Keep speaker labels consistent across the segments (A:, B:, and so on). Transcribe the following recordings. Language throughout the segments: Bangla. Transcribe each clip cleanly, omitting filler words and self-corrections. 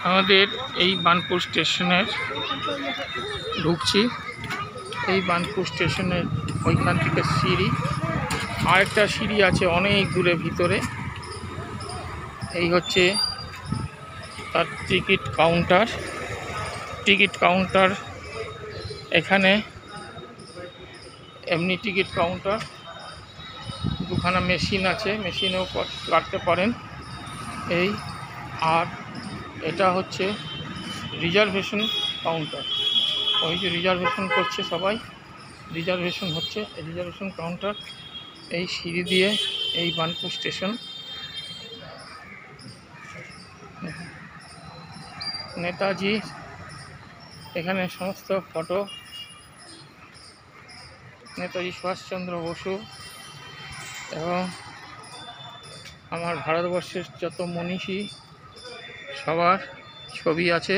A: আমাদের এই বার্নপুর স্টেশনের ঢুকছি। এই বার্নপুর স্টেশনের ওইখান থেকে সিঁড়ি, আরেকটা সিঁড়ি আছে অনেক দূরে ভিতরে। এই হচ্ছে তার টিকিট কাউন্টার। এখানে এমনি টিকিট কাউন্টার, দুখানা মেশিন আছে, মেশিনেও কাটতে পারেন। এই আর এটা হচ্ছে রিজার্ভেশন কাউন্টার। ওই যে রিজার্ভেশন করছে সবাই, রিজার্ভেশন হচ্ছে, রিজার্ভেশন কাউন্টার। এই সিঁড়ি দিয়ে এই বার্নপুর স্টেশন। নেতাজি এখানে সমস্ত ফটো, নেতাজি সুভাষচন্দ্র বসু এবং আমার ভারতবর্ষের যত মনীষী সবার ছবি আছে।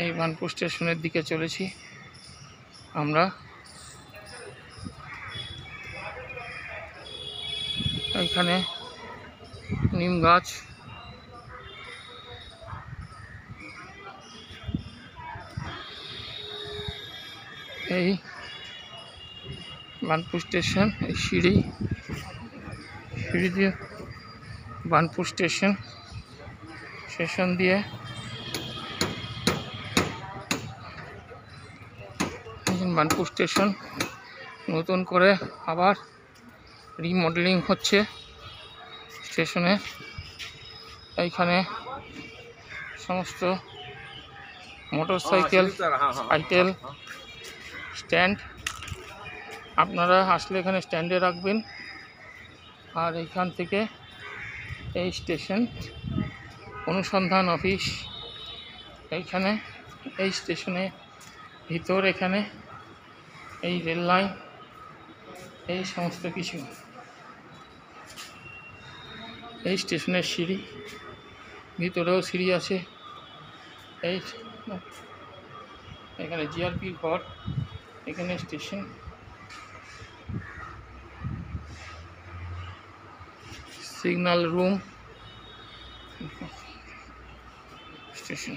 A: এই বার্নপুর স্টেশনের দিকে চলেছি আমরা। এইখানে নিম গাছ, এই বার্নপুর স্টেশন। এই সিঁড়ি দিয়ে বার্নপুর স্টেশন দিয়ে বার্নপুর স্টেশন নতুন করে আবার রিমডেলিং হচ্ছে স্টেশনে। এইখানে সমস্ত মোটরসাইকেল, সাইকেল স্ট্যান্ড, আপনারা আসলে এখানে স্ট্যান্ডে রাখবেন। আর এইখান থেকে এই স্টেশন অনুসন্ধান অফিস, এইখানে এই স্টেশনে ভিতর, এখানে এই রেল লাইন, এই সমস্ত কিছু। এই স্টেশনের সিঁড়ি, ভিতরেও সিঁড়ি আছে। এই এখানে জিআরপির ঘর, এখানে স্টেশন, সিগন্যাল রুম, স্টেশন।